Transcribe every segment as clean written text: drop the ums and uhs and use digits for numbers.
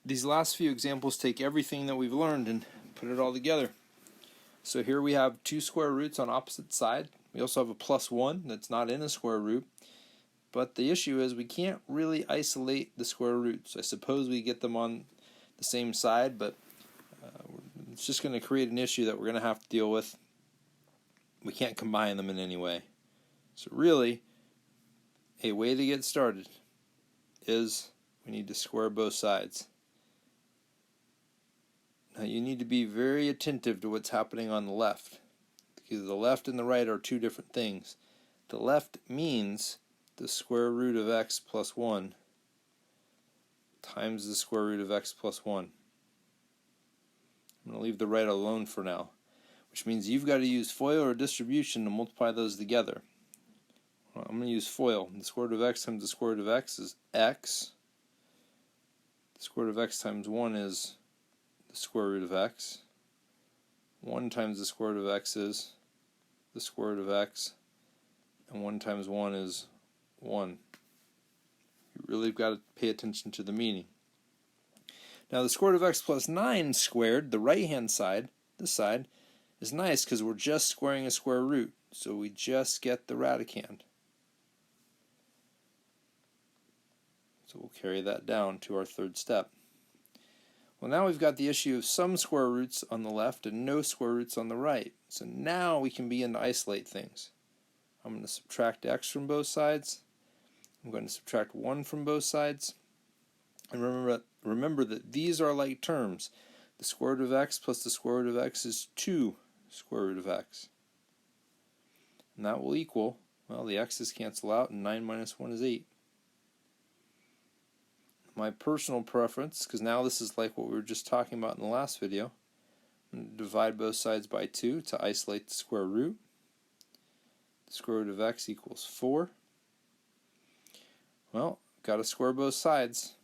these last few examples take everything that we've learned and put it all together. So here we have two square roots on opposite side. We also have a plus 1 that's not in a square root. But the issue is we can't really isolate the square roots. I suppose we get them on the same side, but it's just going to create an issue that we're going to have to deal with. We can't combine them in any way. So really, a way to get started is we need to square both sides. Now you need to be very attentive to what's happening on the left, because the left and the right are two different things. The left means the square root of x plus 1 times the square root of x plus 1. I'm going to leave the right alone for now, which means you've got to use FOIL or distribution to multiply those together. Well, I'm going to use FOIL. The square root of x times the square root of x is x. The square root of x times 1 is the square root of x. 1 times the square root of x is the square root of x. And 1 times 1 is 1. You really got to pay attention to the meaning. Now the square root of x plus 9 squared, the right hand side, this side, is nice because we're just squaring a square root. So we just get the radicand. So we'll carry that down to our third step. Well, now we've got the issue of some square roots on the left and no square roots on the right. So now we can begin to isolate things. I'm going to subtract x from both sides. I'm going to subtract 1 from both sides. And remember that these are like terms. The square root of x plus the square root of x is 2 square root of x. And that will equal, well, the x's cancel out, and 9 minus 1 is 8. My personal preference, because now this is like what we were just talking about in the last video, I'm going to divide both sides by 2 to isolate the square root. The square root of x equals 4. Well, got to square both sides,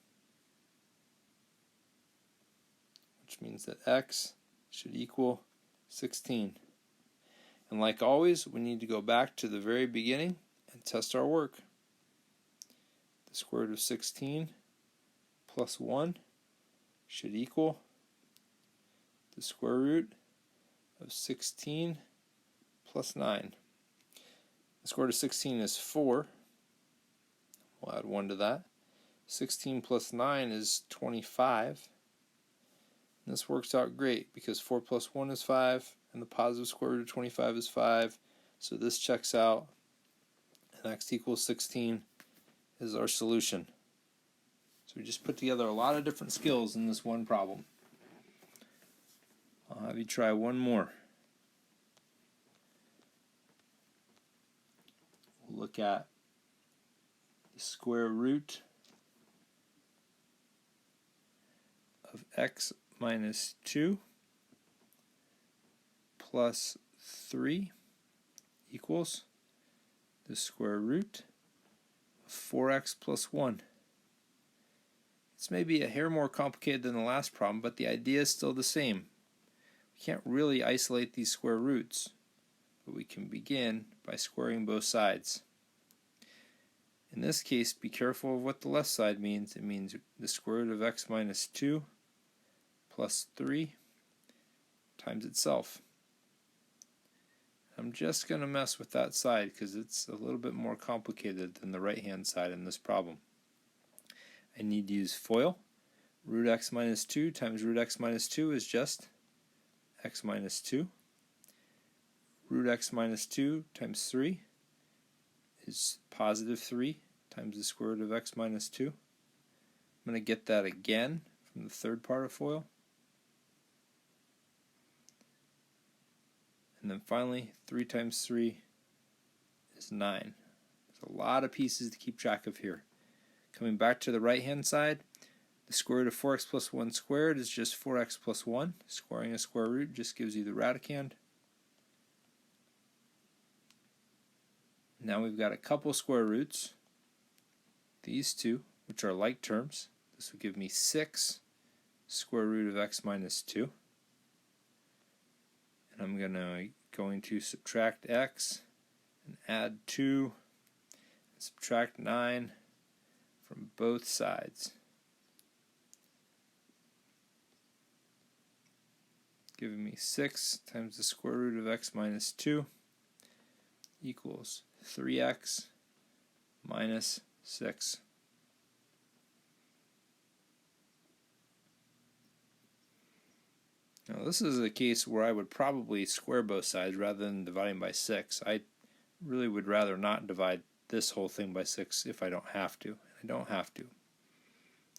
which means that x should equal 16. And like always, we need to go back to the very beginning and test our work. The square root of 16 plus 1 should equal the square root of 16 plus 9. The square root of 16 is 4. We'll add 1 to that. 16 plus 9 is 25. And this works out great because 4 plus 1 is 5, and the positive square root of 25 is 5. So this checks out, and x equals 16 is our solution. So we just put together a lot of different skills in this one problem. I'll have you try one more. We'll look at the square root of x minus 2 plus 3 equals the square root of 4x plus 1. This may be a hair more complicated than the last problem, but the idea is still the same. We can't really isolate these square roots, but we can begin by squaring both sides. In this case, be careful of what the left side means. It means the square root of x minus 2 plus 3 times itself. I'm just going to mess with that side because it's a little bit more complicated than the right hand side in this problem. I need to use FOIL. Root x minus 2 times root x minus 2 is just x minus 2. Root x minus 2 times 3 is positive 3 times the square root of x minus 2. I'm going to get that again from the third part of FOIL. And then finally, 3 times 3 is 9. There's a lot of pieces to keep track of here. Coming back to the right-hand side, the square root of 4x plus 1 squared is just 4x plus 1. Squaring a square root just gives you the radicand. Now we've got a couple square roots. These two, which are like terms. This would give me 6 square root of x minus 2. And I'm going to subtract x and add 2 and subtract 9 from both sides. giving me 6 times the square root of x minus 2 equals 3x minus 6. Now this is a case where I would probably square both sides rather than dividing by 6. I really would rather not divide this whole thing by 6 if I don't have to. I don't have to.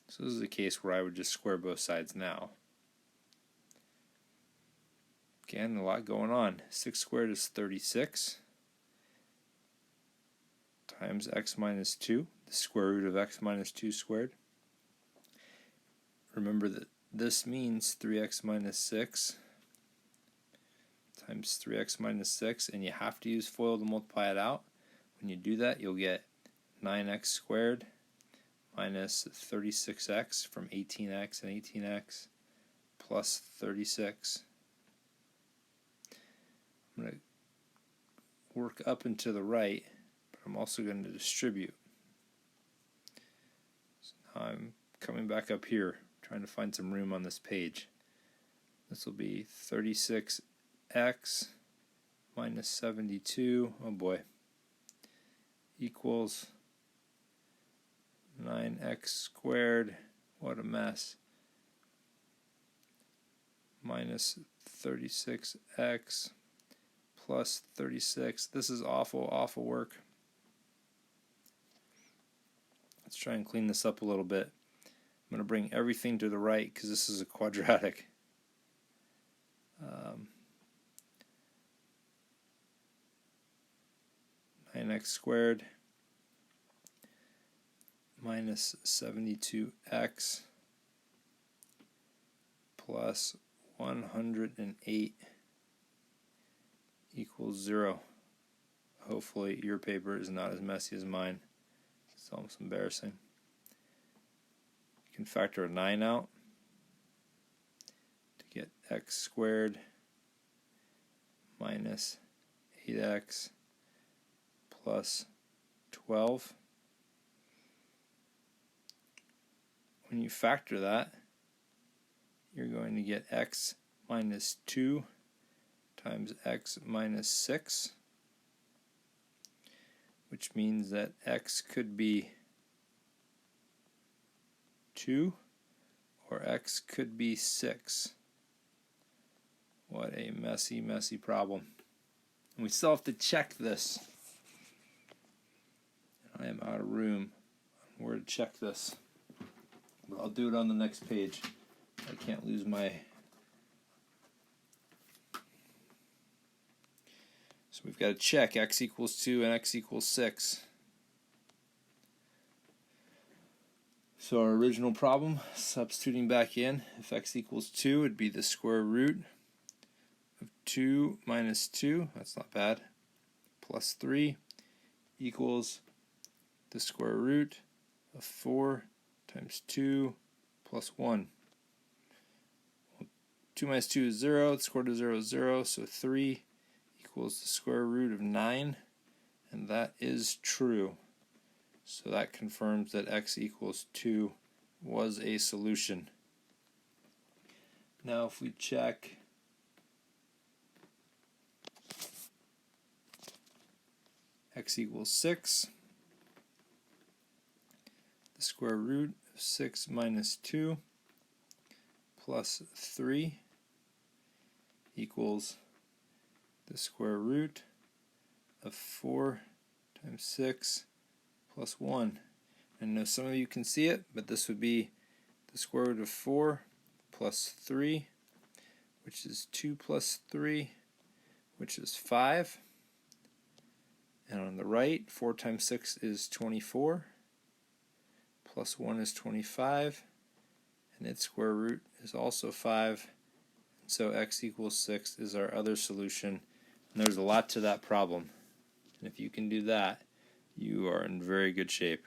So this is a case where I would just square both sides now. Again, a lot going on. 6 squared is 36 times x minus 2, the square root of x minus 2 squared. Remember that this means 3x minus 6 times 3x minus 6, and you have to use FOIL to multiply it out. When you do that, you'll get 9x squared minus 36x from 18x and 18x plus 36. I'm going to work up and to the right, but I'm also going to distribute. So now I'm coming back up here, trying to find some room on this page. This will be 36x minus 72, oh boy, equals 9x squared, what a mess, minus 36x plus 36. This is awful, awful work. Let's try and clean this up a little bit. I'm going to bring everything to the right because this is a quadratic. 9x squared minus 72x plus 108 equals 0. Hopefully your paper is not as messy as mine. It's almost embarrassing. You can factor a 9 out to get x squared minus 8x plus 12. When you factor that, you're going to get x minus 2 times x minus 6, which means that x could be 2 or x could be 6. What a messy, messy problem. And we still have to check this. I am out of room on where to check this. But I'll do it on the next page. I can't lose my... So we've got to check x equals 2 and x equals 6. So our original problem, substituting back in, if x equals 2, it'd be the square root of 2 minus 2, that's not bad, plus 3 equals the square root of 4 times 2 plus 1. Well, 2 minus 2 is 0, the square root of 0 is 0, so 3 equals the square root of 9, and that is true. So that confirms that x equals 2 was a solution. Now if we check x equals 6, the square root of 6 minus 2 plus 3 equals the square root of 4 times 6 plus 1. I know some of you can see it, but this would be the square root of 4 plus 3, which is 2 plus 3, which is 5. And on the right, 4 times 6 is 24, plus 1 is 25, and its square root is also 5. So x equals 6 is our other solution. And there's a lot to that problem. And if you can do that, you are in very good shape.